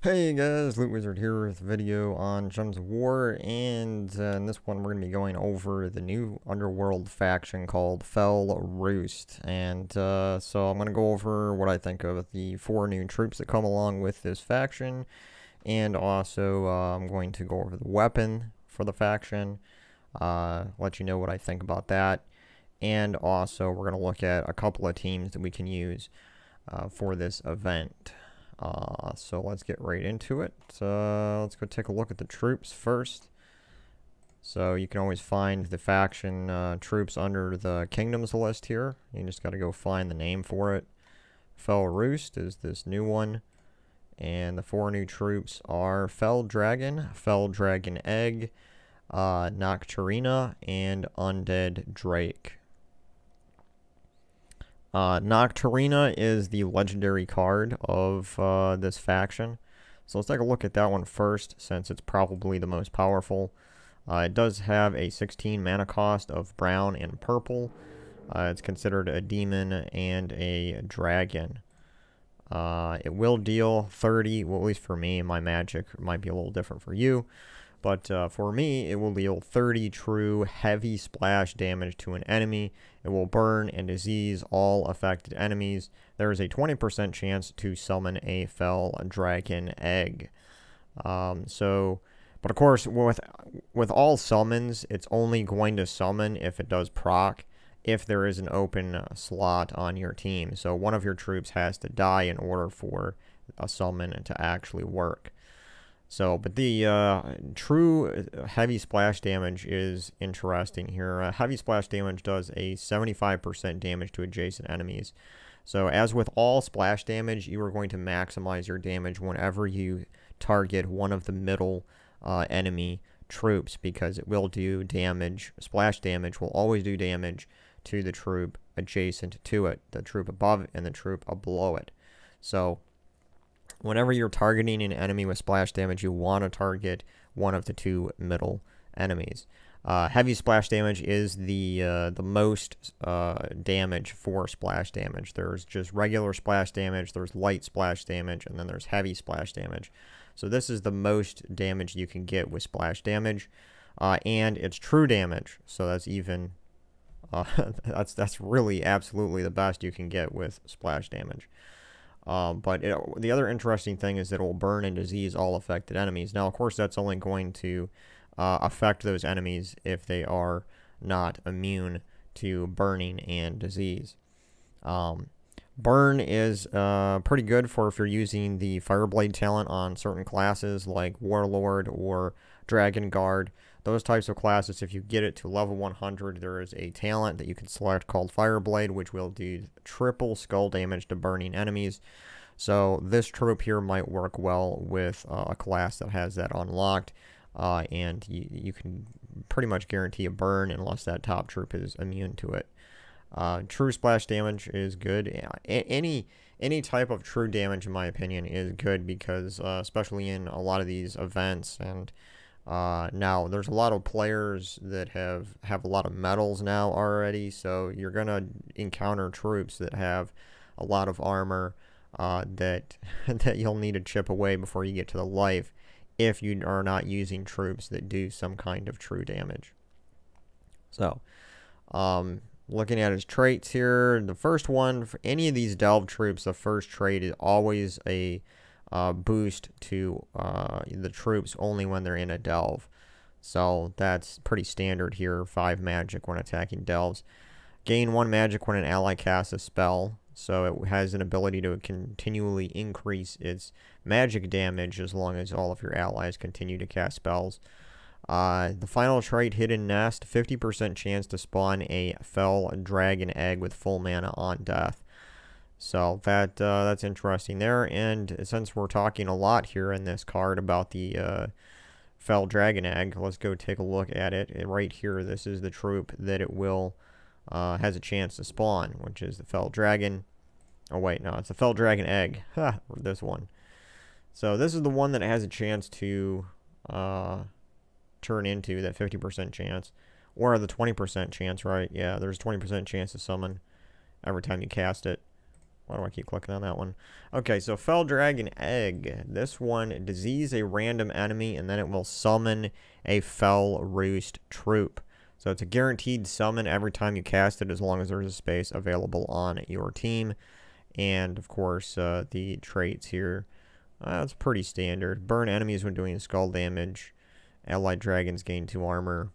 Hey guys, LootWizard here with a video on Gems of War, and in this one we're going to be going over the new Underworld faction called Fel Roost. And so I'm going to go over what I think of the 4 new troops that come along with this faction, and also I'm going to go over the weapon for the faction, let you know what I think about that, and also we're going to look at a couple of teams that we can use for this event. So let's get right into it. Let's go take a look at the troops first. So you can always find the faction troops under the kingdoms list here. You just got to go find the name for it. Fel Roost is this new one. And the 4 new troops are Fel Dragon Egg, Nocturina, and Undead Drake. Nocturina is the legendary card of this faction. So let's take a look at that one first, since it's probably the most powerful. It does have a 16 mana cost of brown and purple. It's considered a demon and a dragon. It will deal 30, well, at least for me, my magic might be a little different for you. But for me, it will deal 30 true heavy splash damage to an enemy. It will burn and disease all affected enemies. There is a 20% chance to summon a Fel Dragon Egg. But of course, with all summons, it's only going to summon if it does proc, if there is an open slot on your team. So one of your troops has to die in order for a summon to actually work. So, but the true heavy splash damage is interesting here. Heavy splash damage does a 75% damage to adjacent enemies. So, as with all splash damage, you are going to maximize your damage whenever you target one of the middle enemy troops, because it will do damage. Splash damage will always do damage to the troop adjacent to it, the troop above it and the troop below it. So, whenever you're targeting an enemy with splash damage, you want to target one of the 2 middle enemies. Heavy splash damage is the most damage for splash damage. There's just regular splash damage, there's light splash damage, and then there's heavy splash damage. So this is the most damage you can get with splash damage, and it's true damage. So that's even that's really absolutely the best you can get with splash damage. But the other interesting thing is that it will burn and disease all affected enemies. Now, of course, that's only going to affect those enemies if they are not immune to burning and disease. Burn is pretty good for if you're using the Fireblade talent on certain classes like Warlord or Dragon Guard. Those types of classes, if you get it to level 100, there is a talent that you can select called Fireblade, which will do triple skull damage to burning enemies. So this troop here might work well with a class that has that unlocked, and you can pretty much guarantee a burn unless that top troop is immune to it. True splash damage is good. Any type of true damage, in my opinion, is good, because especially in a lot of these events, and now there's a lot of players that have a lot of medals now already, so you're gonna encounter troops that have a lot of armor that you'll need to chip away before you get to the life, if you are not using troops that do some kind of true damage. So looking at his traits here, the first one for any of these delve troops, the first trait is always a boost to the troops only when they're in a delve. So that's pretty standard here. 5 magic when attacking delves. Gain 1 magic when an ally casts a spell. So it has an ability to continually increase its magic damage as long as all of your allies continue to cast spells. The final trait, Hidden Nest, 50% chance to spawn a Fel Dragon Egg with full mana on death. So that's interesting there. And since we're talking a lot here in this card about the Fel Dragon Egg, let's go take a look at it. Right here, this is the troop that it will has a chance to spawn, which is the Fel Dragon. Oh wait, no, it's the Fel Dragon Egg. Ha, this one. So this is the one that has a chance to turn into that 50% chance, or the 20% chance, right? Yeah, there's a 20% chance to summon every time you cast it. Why do I keep clicking on that one? Okay, so Fel Dragon Egg. This one, disease a random enemy, and then it will summon a Fel Roost troop. So it's a guaranteed summon every time you cast it, as long as there's a space available on your team. And, of course, the traits here, it's pretty standard. Burn enemies when doing skull damage. Allied dragons gain 2 armor.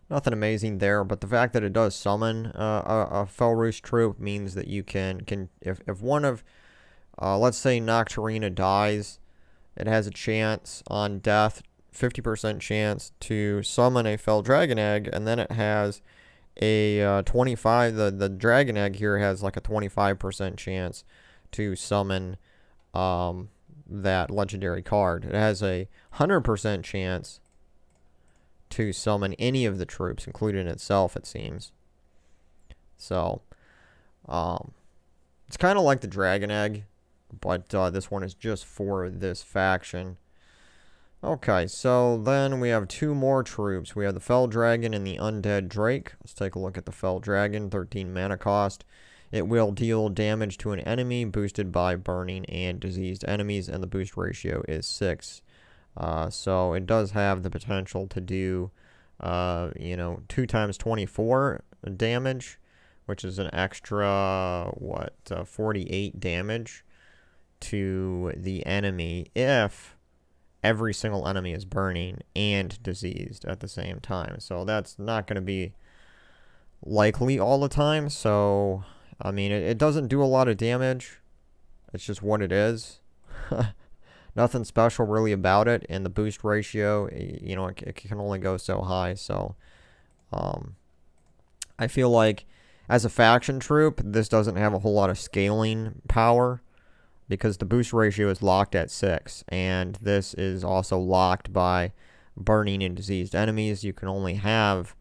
Nothing amazing there, but the fact that it does summon a Fel Roost troop means that you can if one of, let's say Nocturina dies, it has a chance on death, 50% chance to summon a Fel Dragon Egg, and then it has a 25, the Dragon Egg here has like a 25% chance to summon that legendary card. It has a 100% chance to summon any of the troops, including itself, it seems. So, it's kind of like the Dragon Egg, but this one is just for this faction. Okay, so then we have 2 more troops. We have the Fel Dragon and the Undead Drake. Let's take a look at the Fel Dragon, 13 mana cost. It will deal damage to an enemy, boosted by burning and diseased enemies, and the boost ratio is 6. So it does have the potential to do, 2 times 24 damage, which is an extra, 48 damage to the enemy if every single enemy is burning and diseased at the same time. So that's not going to be likely all the time. So, I mean, it doesn't do a lot of damage. It's just what it is. Nothing special really about it, and the boost ratio, it can only go so high. So, I feel like as a faction troop, this doesn't have a whole lot of scaling power because the boost ratio is locked at 6, and this is also locked by burning and diseased enemies. You can only have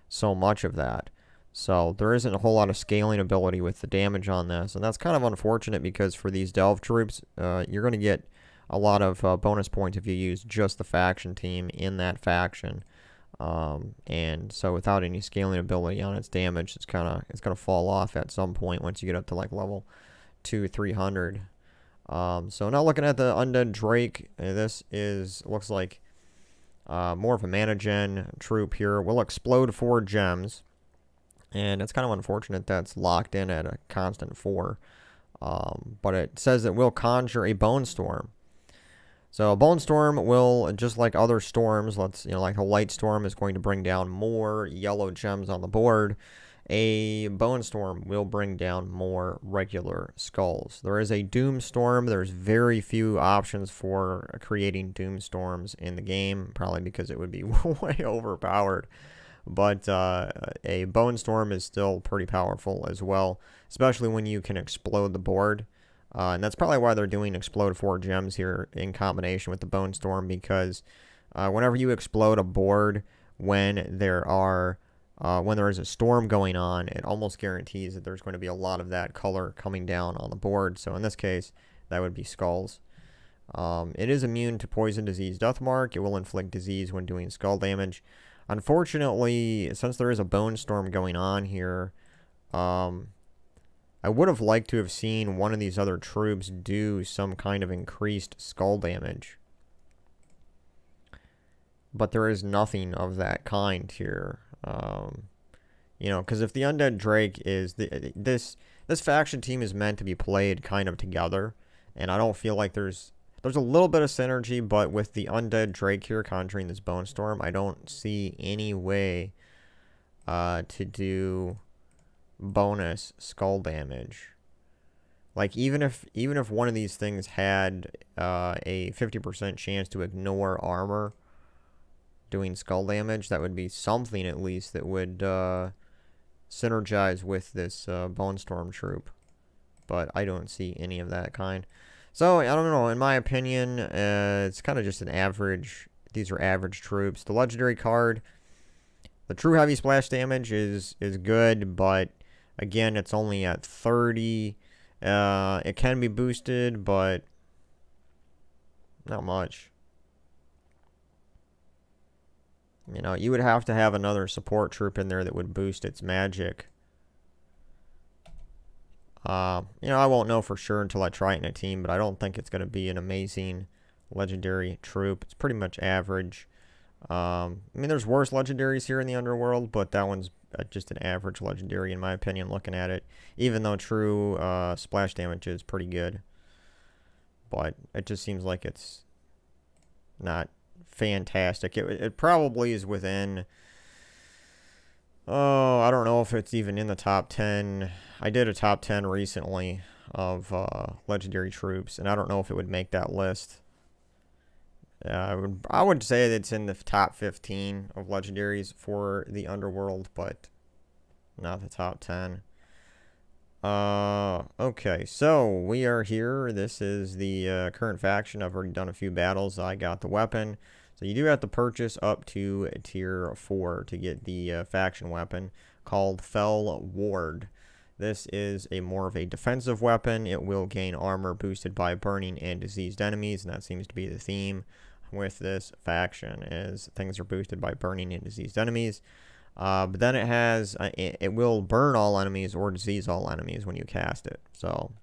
so much of that. So there isn't a whole lot of scaling ability with the damage on this, and that's kind of unfortunate because for these delve troops, you're going to get a lot of bonus points if you use just the faction team in that faction. And so without any scaling ability on its damage, it's going to fall off at some point once you get up to like level 200-300. So now looking at the Undead Drake, this looks like more of a mana gen troop here. Will explode 4 gems, and it's kind of unfortunate that's locked in at a constant 4. But it says it will conjure a Bone Storm. So a Bone Storm will, just like other storms, like a Light Storm is going to bring down more yellow gems on the board. A Bone Storm will bring down more regular skulls. There is a Doom Storm. There's very few options for creating Doom Storms in the game, probably because it would be way overpowered. But a Bone Storm is still pretty powerful as well, especially when you can explode the board. And that's probably why they're doing explode 4 gems here in combination with the Bone Storm, because whenever you explode a board when there is a storm going on, it almost guarantees that there's going to be a lot of that color coming down on the board. So in this case, that would be skulls. It is immune to poison, disease, death mark. It will inflict disease when doing skull damage. Unfortunately, since there is a Bone Storm going on here, I would have liked to have seen one of these other troops do some kind of increased skull damage. But there is nothing of that kind here. Because if the Undead Drake is... This faction team is meant to be played kind of together. And I don't feel like there's a little bit of synergy, but with the Undead Drake here conjuring this Bone Storm, I don't see any way to do bonus skull damage. Like, even if one of these things had a 50% chance to ignore armor doing skull damage, that would be something at least that would synergize with this Bone Storm troop. But I don't see any of that kind. So, I don't know, in my opinion, it's kind of just an average, these are average troops. The legendary card, the true heavy splash damage is good, but again, it's only at 30. It can be boosted, but not much. You would have to have another support troop in there that would boost its magic. You know, I won't know for sure until I try it in a team, but I don't think it's going to be an amazing legendary troop. It's pretty much average. I mean, there's worse legendaries here in the Underworld, but that one's just an average legendary in my opinion, looking at it. Even though true splash damage is pretty good. But it just seems like it's not fantastic. It probably is within... Oh, I don't know if it's even in the top 10. I did a top 10 recently of legendary troops, and I don't know if it would make that list. I would say that it's in the top 15 of legendaries for the Underworld, but not the top 10. Okay, so we are here. This is the current faction. I've already done a few battles. I got the weapon. So you do have to purchase up to tier 4 to get the faction weapon called Fel Award. This is more of a defensive weapon. It will gain armor boosted by burning and diseased enemies, and that seems to be the theme with this faction, is things are boosted by burning and diseased enemies. But then it has, it will burn all enemies or disease all enemies when you cast it. So,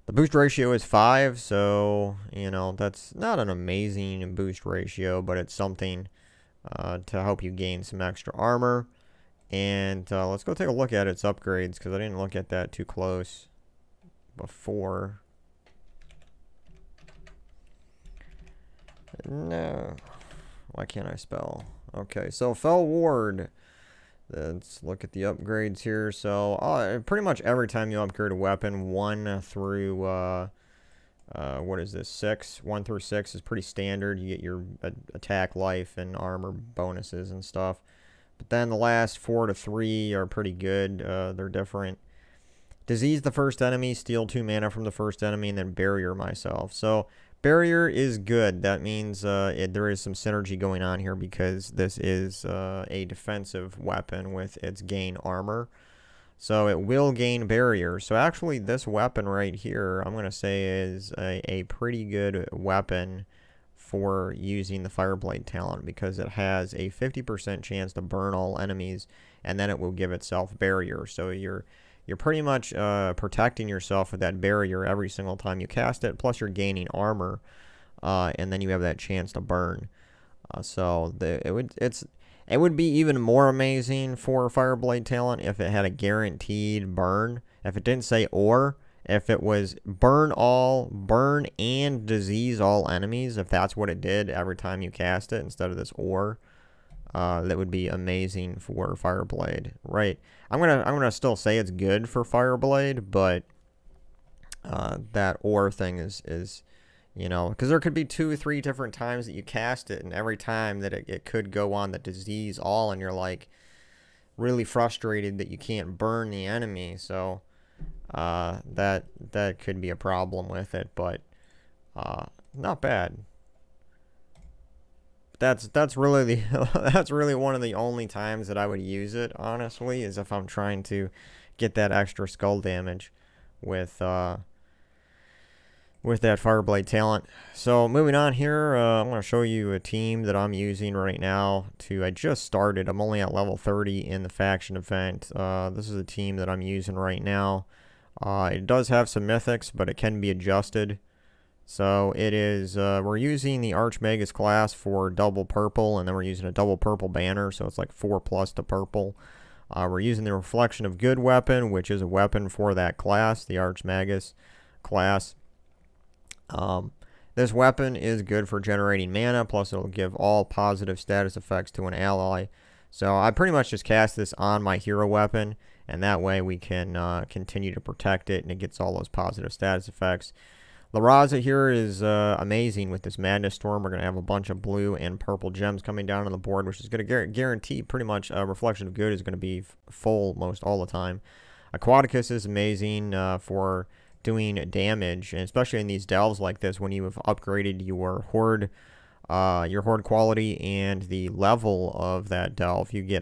the boost ratio is 5, so, you know, that's not an amazing boost ratio, but it's something to help you gain some extra armor. And let's go take a look at its upgrades, because I didn't look at that too close before. No. Why can't I spell? Okay, so Fel Award. Let's look at the upgrades here. So pretty much every time you upgrade a weapon, 1 through what is this, 6? 1 through 6 is pretty standard. You get your attack, life, and armor bonuses and stuff. But then the last 4 to 3 are pretty good. They're different. Disease the first enemy, steal 2 mana from the first enemy, and then barrier myself. So barrier is good. That means there is some synergy going on here, because this is a defensive weapon with its gain armor. So it will gain barrier. So actually this weapon right here, I'm going to say is a pretty good weapon for using the Fireblade talent, because it has a 50% chance to burn all enemies, and then it will give itself barrier. So you're pretty much protecting yourself with that barrier every single time you cast it, plus you're gaining armor, and then you have that chance to burn. It would be even more amazing for Fireblade talent if it had a guaranteed burn. If it didn't say or, if it was burn all, burn and disease all enemies, if that's what it did every time you cast it instead of this or. That would be amazing for Fireblade, right? I'm gonna still say it's good for Fireblade, but that or thing is you know, because there could be 2 or 3 different times that you cast it, and every time that it could go on the disease all, and you're like really frustrated that you can't burn the enemy. So that could be a problem with it, but not bad. That's really that's really one of the only times that I would use it, honestly, is if I'm trying to get that extra skull damage with that Fireblade talent. So moving on here, I'm going to show you a team that I'm using right now. I just started. I'm only at level 30 in the faction event. This is a team that I'm using right now. It does have some mythics, but it can be adjusted. So it is, we're using the Archmagus class for double purple, and then we're using a double purple banner, so it's like 4+ to purple. We're using the Reflection of Good weapon, which is a weapon for that class, the Archmagus class. This weapon is good for generating mana, plus it'll give all positive status effects to an ally. So I pretty much just cast this on my hero weapon, and that way we can continue to protect it, and it gets all those positive status effects. La Raza here is amazing with this Madness Storm. We're going to have a bunch of blue and purple gems coming down on the board, which is going to guarantee pretty much Reflection of Good is going to be full most all the time. Aquaticus is amazing for doing damage, and especially in these delves like this, when you have upgraded your horde quality and the level of that delve, you get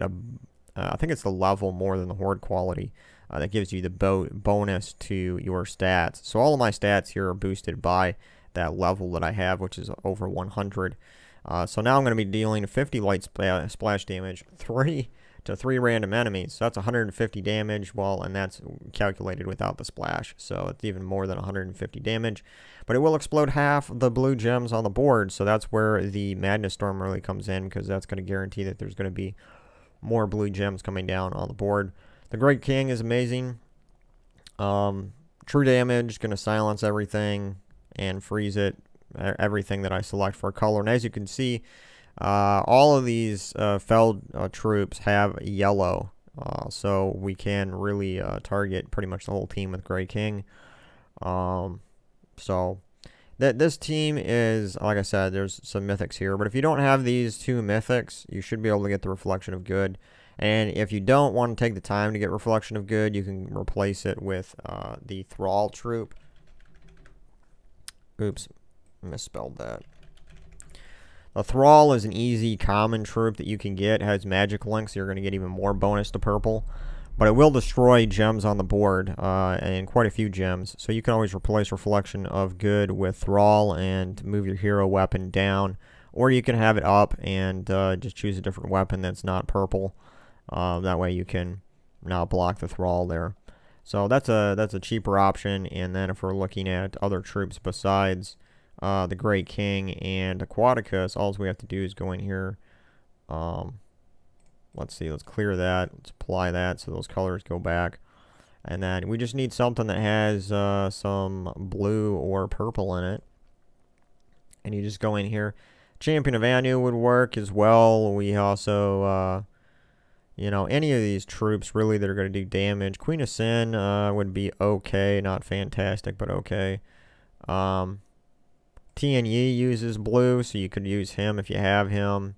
I think it's the level more than the horde quality. That gives you the bonus to your stats. So all of my stats here are boosted by that level that I have, which is over 100. So now I'm going to be dealing 50 light splash damage, 3 to 3 random enemies. So that's 150 damage, well, and that's calculated without the splash. So it's even more than 150 damage. But it will explode half the blue gems on the board, so that's where the Madness Storm really comes in, because that's going to guarantee that there's going to be more blue gems coming down on the board. The Great King is amazing. True damage, going to silence everything and freeze it, everything that I select for a color. And as you can see, all of these Fel troops have yellow, so we can really target pretty much the whole team with Great King. So this team is, like I said, there's some mythics here, but if you don't have these 2 mythics, you should be able to get the Reflection of Good. And if you don't want to take the time to get Reflection of Good, you can replace it with the Thrall troop. Oops, misspelled that. A Thrall is an easy common troop that you can get. It has magic links, so you're going to get even more bonus to purple. But it will destroy gems on the board, and quite a few gems. So you can always replace Reflection of Good with Thrall and move your hero weapon down. Or you can have it up and just choose a different weapon that's not purple. That way you can now block the Thrall there. So that's a cheaper option. And then if we're looking at other troops besides the Great King and Aquaticus, all we have to do is go in here. Let's see, let's clear that. Let's apply that so those colors go back. And then we just need something that has some blue or purple in it. And you just go in here. Champion of Anu would work as well. We also, you know, any of these troops really that are going to do damage. Queen of Sin would be okay. Not fantastic, but okay. Tian Yi uses blue, so you could use him if you have him.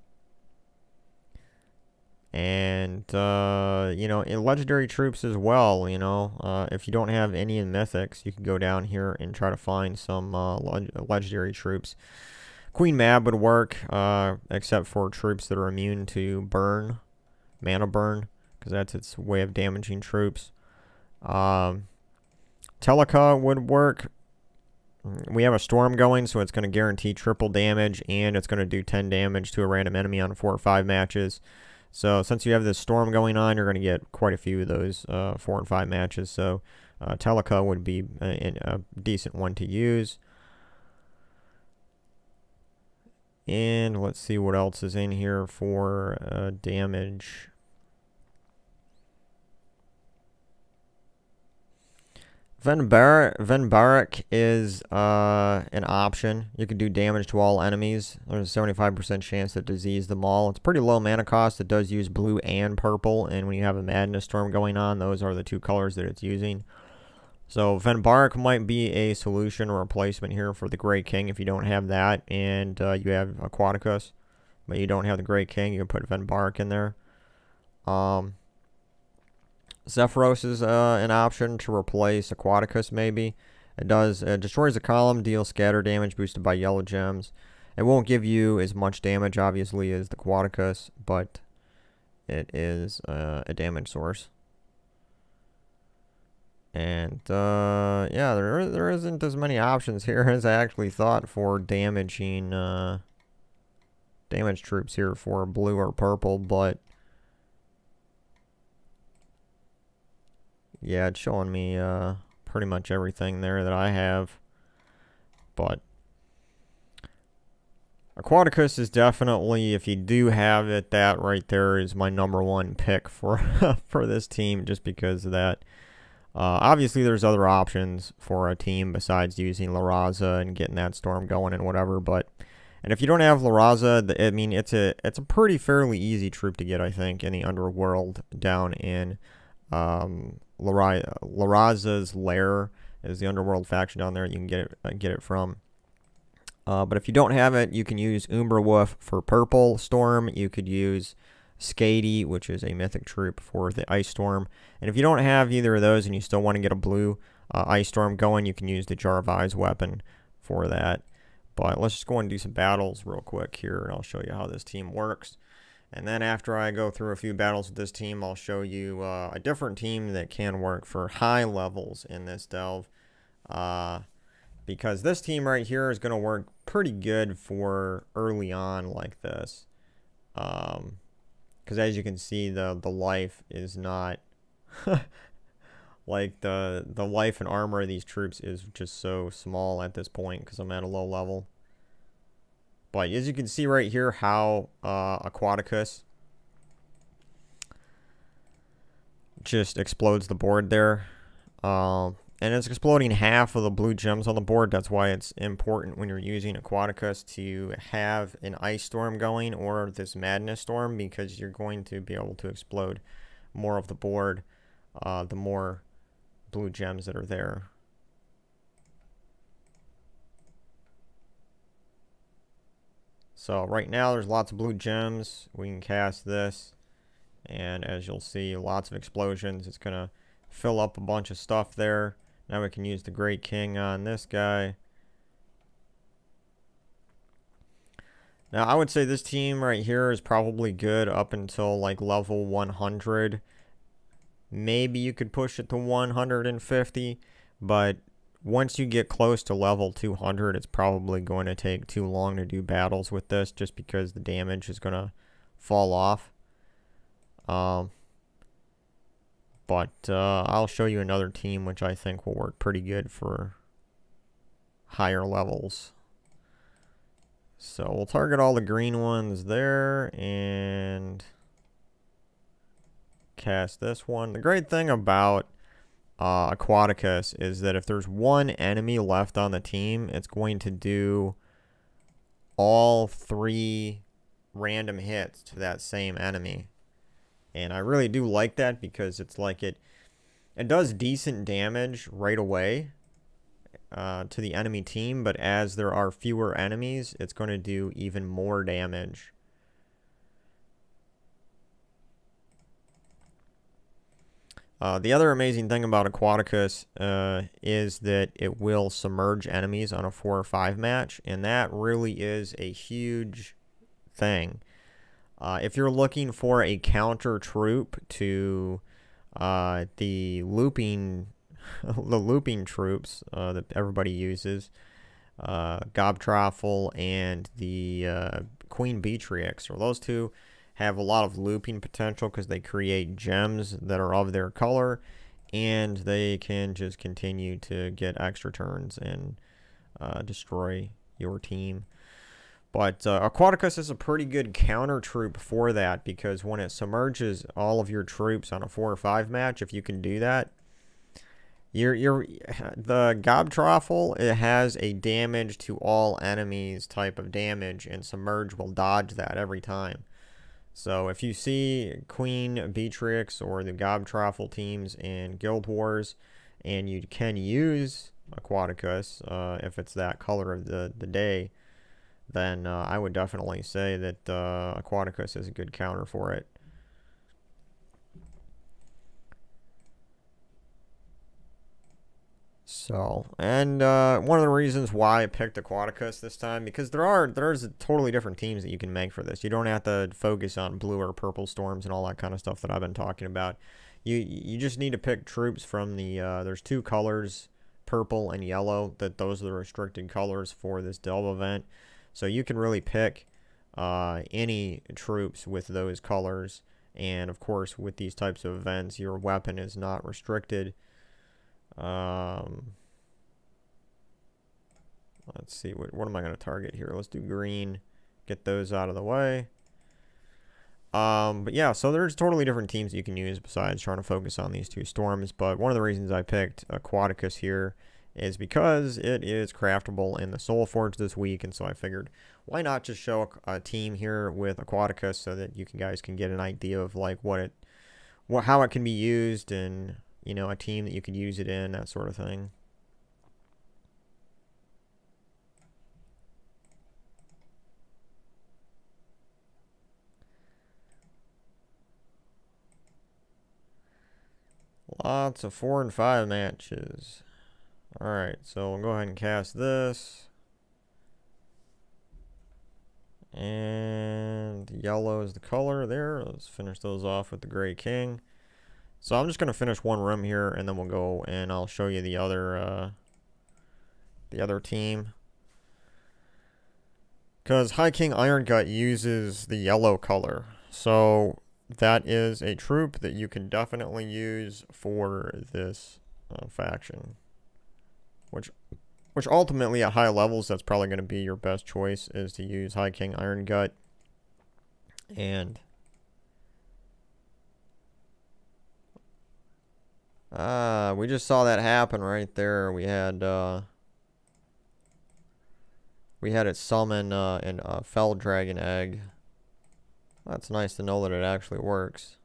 And, you know, in legendary troops as well, you know, if you don't have any in mythics, you can go down here and try to find some legendary troops. Queen Mab would work, except for troops that are immune to burn, mana burn, because that's its way of damaging troops. Teleka would work. We have a Storm going, so it's going to guarantee triple damage, and it's going to do 10 damage to a random enemy on 4 or 5 matches. So since you have this Storm going on, you're going to get quite a few of those 4 and 5 matches. So Teleka would be a decent one to use. And let's see what else is in here for damage. Venbaric is an option. You can do damage to all enemies. There's a 75% chance to disease them all. It's pretty low mana cost. It does use blue and purple, and when you have a Madness Storm going on, those are the 2 colors that it's using. So Venbaric might be a solution or replacement here for the Great King if you don't have that, and you have Aquaticus, but you don't have the Great King. You can put Venbaric in there. Zephyros is an option to replace Aquaticus, maybe. It does destroys a column, deals scatter damage boosted by yellow gems. It won't give you as much damage, obviously, as the Aquaticus, but it is a damage source. And yeah, there isn't as many options here as I actually thought for damaging damage troops here for blue or purple, but yeah, it's showing me pretty much everything there that I have. But Aquaticus is definitely, if you do have it, that right there is my #1 pick for for this team, just because of that. Obviously, there's other options for a team besides using La Raza and getting that Storm going and whatever. But and if you don't have La Raza, I mean, it's a pretty fairly easy troop to get, I think, in the Underworld down in La Raza's lair is the Underworld faction down there. You can get it from. But if you don't have it, you can use Umbra Wolf for purple Storm. You could use Skady, which is a mythic troop, for the Ice Storm. And if you don't have either of those and you still want to get a blue Ice Storm going, you can use the Jar of Eyes weapon for that. But let's just go and do some battles real quick here, and I'll show you how this team works. And then after I go through a few battles with this team, I'll show you a different team that can work for high levels in this delve. Because this team right here is going to work pretty good for early on like this. Because as you can see, the life is not like the life and armor of these troops is just so small at this point because I'm at a low level. But as you can see right here, how Aquaticus just explodes the board there. And it's exploding half of the blue gems on the board. That's why it's important when you're using Aquaticus to have an ice storm going or this madness storm, because you're going to be able to explode more of the board the more blue gems that are there. So right now there's lots of blue gems. We can cast this, and as you'll see, lots of explosions. It's gonna fill up a bunch of stuff there. Now we can use the Great King on this guy. Now I would say this team right here is probably good up until like level 100. Maybe you could push it to 150, but once you get close to level 200, it's probably going to take too long to do battles with this, just because the damage is going to fall off. But I'll show you another team which I think will work pretty good for higher levels. So we'll target all the green ones there and cast this one. The great thing about Aquaticus is that if there's one enemy left on the team, it's going to do all 3 random hits to that same enemy. And I really do like that, because it's like it does decent damage right away to the enemy team, but as there are fewer enemies, it's going to do even more damage. The other amazing thing about Aquaticus is that it will submerge enemies on a 4 or 5 match, and that really is a huge thing. If you're looking for a counter troop to the looping troops that everybody uses, Gobtraffel and the Queen Beatrix, or those two have a lot of looping potential because they create gems that are of their color, and they can just continue to get extra turns and destroy your team. But Aquaticus is a pretty good counter troop for that, because when it submerges all of your troops on a 4 or 5 match, if you can do that, the Gobtraffel, it has a damage to all enemies type of damage, and submerge will dodge that every time. So if you see Queen Beatrix or the Gobtraffel teams in Guild Wars, and you can use Aquaticus, if it's that color of the day, then I would definitely say that Aquaticus is a good counter for it. So, and one of the reasons why I picked Aquaticus this time, because there's totally different teams that you can make for this. You don't have to focus on blue or purple storms and all that kind of stuff that I've been talking about. You just need to pick troops from the, there's 2 colors, purple and yellow, those are the restricted colors for this delve event. So you can really pick any troops with those colors, and of course with these types of events, your weapon is not restricted. Let's see, what am I going to target here? Let's do green, get those out of the way. But yeah, so there's totally different teams that you can use besides trying to focus on these 2 storms. But one of the reasons I picked Aquaticus here is because it is craftable in the Soul Forge this week, and so I figured, why not just show a team here with Aquaticus so that you guys can get an idea of like how it can be used, and you know, a team that you could use it in, that sort of thing. Lots of 4 and 5 matches. Alright, so we'll go ahead and cast this. And yellow is the color there. Let's finish those off with the Great King. So I'm just going to finish one room here, and then we'll go and I'll show you the other team. Because High King Iron Gut uses the yellow color. So that is a troop that you can definitely use for this faction. Which ultimately at high levels, that's probably going to be your best choice, is to use High King Iron Gut. And we just saw that happen right there. We had it summon a Fel Dragon egg. That's nice to know that it actually works.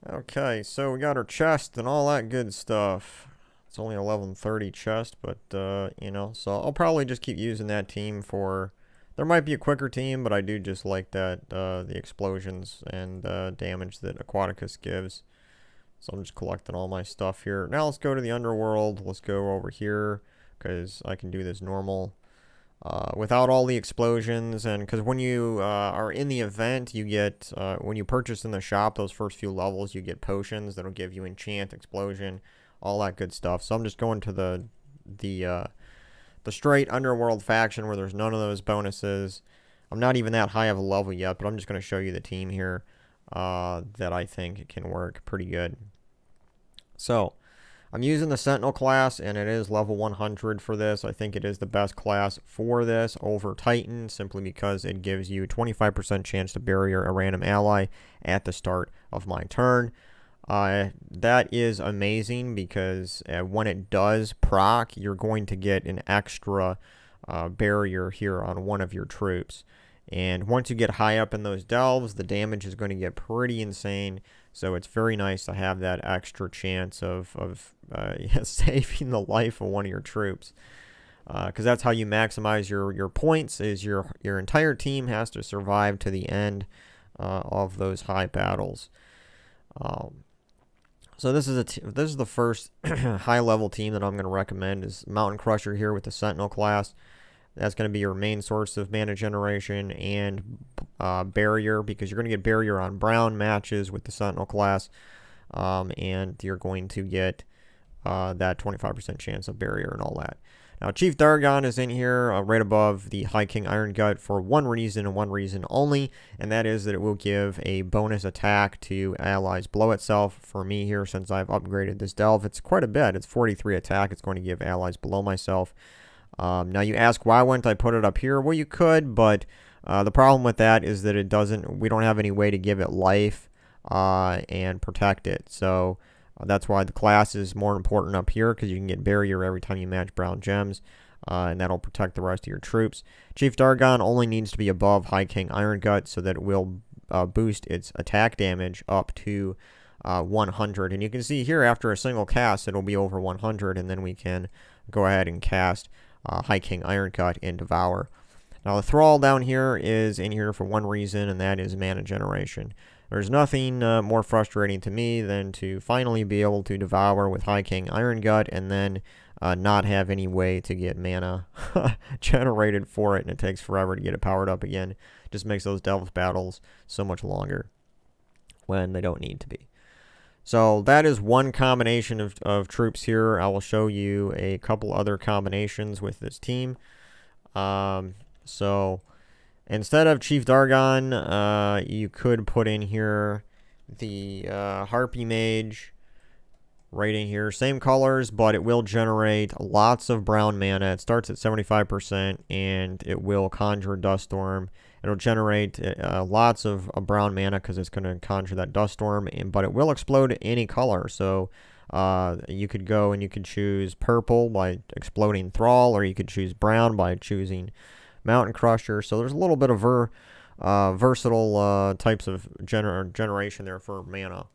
Okay, so we got our chest and all that good stuff. It's only 1130 chest, but, you know, so I'll probably just keep using that team for... There might be a quicker team, but I do just like that, the explosions and damage that Aquaticus gives. So I'm just collecting all my stuff here. Now let's go to the Underworld. Let's go over here, because I can do this normal. Without all the explosions, and because when you are in the event, you get, when you purchase in the shop, those first few levels, you get potions that'll give you enchant, explosion, all that good stuff. So I'm just going to the straight Underworld faction where there's none of those bonuses. I'm not even that high of a level yet, but I'm just going to show you the team here that I think can work pretty good. So I'm using the Sentinel class, and it is level 100 for this. I think it is the best class for this over Titan, simply because it gives you 25% chance to barrier a random ally at the start of my turn. That is amazing, because when it does proc, you're going to get an extra barrier here on one of your troops. And once you get high up in those delves, the damage is going to get pretty insane. So it's very nice to have that extra chance of saving the life of one of your troops. Because that's how you maximize your points, is your entire team has to survive to the end of those high battles. So this is the first high level team that I'm going to recommend, is Mountain Crusher here with the Sentinel class. That's going to be your main source of mana generation and barrier, because you're going to get barrier on brown matches with the Sentinel class, and you're going to get that 25% chance of barrier and all that. Now, Chief Thurgon is in here right above the High King Iron Gut for one reason and one reason only, and that is that it will give a bonus attack to allies below itself. For me here, since I've upgraded this delve, it's quite a bit. It's 43 attack. It's going to give allies below myself. Now you ask, why wouldn't I put it up here? Well, you could, but the problem with that is that we don't have any way to give it life and protect it. So that's why the class is more important up here, because you can get barrier every time you match brown gems, and that'll protect the rest of your troops. Chief Thurgon only needs to be above High King Iron Gut, so that it will boost its attack damage up to 100. And you can see here, after a single cast, it'll be over 100, and then we can go ahead and cast High King Iron Gut and Devour. Now the Thrall down here is in here for one reason, and that is mana generation. There's nothing more frustrating to me than to finally be able to Devour with High King Iron Gut and then not have any way to get mana generated for it, and it takes forever to get it powered up again. Just makes those Delve battles so much longer when they don't need to be. So that is one combination of troops here. I will show you a couple other combinations with this team. So instead of Chief Thurgon, you could put in here the Harpy Mage right in here. Same colors, but it will generate lots of brown mana. It starts at 75%, and it will conjure Dust Storm. It'll generate lots of brown mana, because it's going to conjure that Dust Storm, but it will explode any color. So you could go and you could choose purple by exploding Thrall, or you could choose brown by choosing Mountain Crusher. So there's a little bit of versatile types of generation there for mana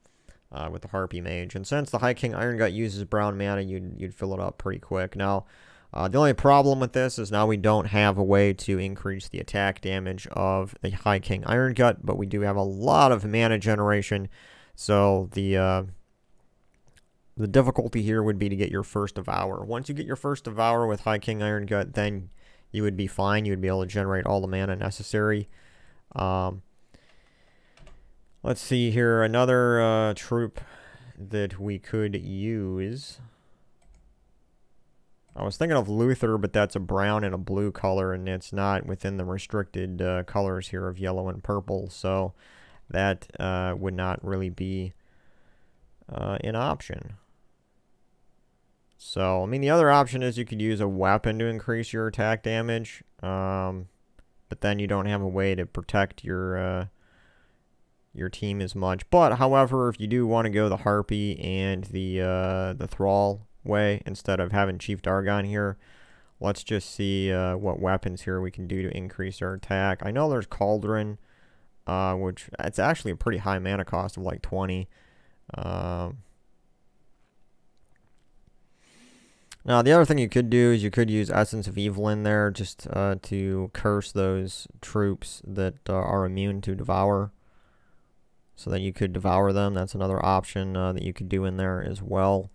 with the Harpy Mage. And since the High King Iron Gut uses brown mana, you'd fill it up pretty quick. Now, the only problem with this is now we don't have a way to increase the attack damage of the High King Iron Gut, but we do have a lot of mana generation. So the difficulty here would be to get your first Devour. Once you get your first Devour with High King Iron Gut, then you would be fine. You would be able to generate all the mana necessary. Let's see here. Another troop that we could use I was thinking of Luther, but that's a brown and a blue color, and it's not within the restricted colors here of yellow and purple, so that would not really be an option. So, I mean, the other option is you could use a weapon to increase your attack damage, but then you don't have a way to protect your team as much. But, however, if you do want to go the Harpy and the Thrall way instead of having Chief Thurgon here, let's just see what weapons here we can do to increase our attack. I know there's Cauldron, which it's actually a pretty high mana cost of like 20. Now, the other thing you could do is you could use Essence of Evil in there just to curse those troops that are immune to Devour, so that you could devour them. That's another option that you could do in there as well.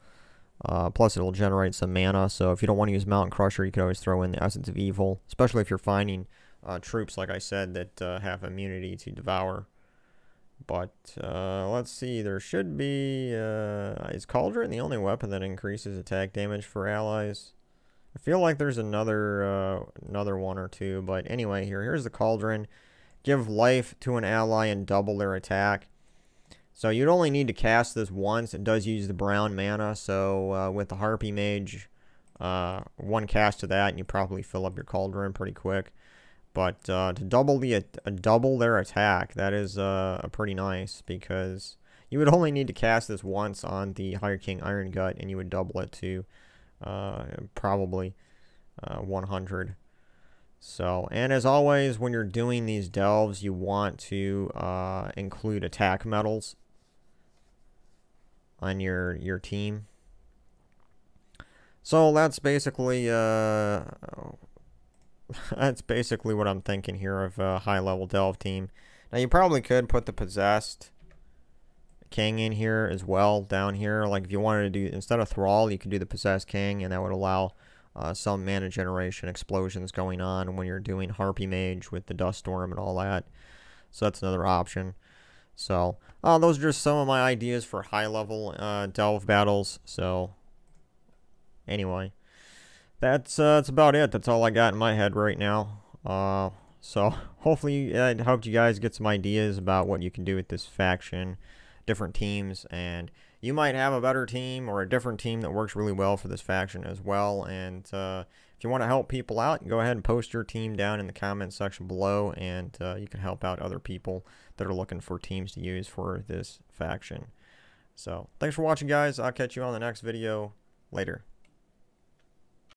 Plus, it'll generate some mana, so if you don't want to use Mountain Crusher, you could always throw in the Essence of Evil, especially if you're finding troops, like I said, that have immunity to Devour. But, let's see, there should be, is Cauldron the only weapon that increases attack damage for allies? I feel like there's another one or two, but anyway, here's the Cauldron. Give life to an ally and double their attack. So you'd only need to cast this once. It does use the brown mana, so with the Harpy Mage, one cast of that, and you probably fill up your Cauldron pretty quick. But to double their attack, that is pretty nice, because you would only need to cast this once on the Higher King Iron Gut, and you would double it to probably 100. So, and as always, when you're doing these delves, you want to include attack medals on your team. So that's basically that's basically what I'm thinking here of a high-level delve team. Now, you probably could put the Possessed King in here as well, down here. Like, if you wanted to do, instead of Thrall, you could do the Possessed King, and that would allow some mana generation explosions going on when you're doing Harpy Mage with the Dust Storm and all that. So that's another option. So, those are just some of my ideas for high-level delve battles. So, anyway. That's about it. That's all I got in my head right now. So hopefully, I hope you guys get some ideas about what you can do with this faction, different teams, and you might have a better team or a different team that works really well for this faction as well. And if you want to help people out, go ahead and post your team down in the comments section below, and you can help out other people that are looking for teams to use for this faction. So thanks for watching, guys. I'll catch you on the next video. Later.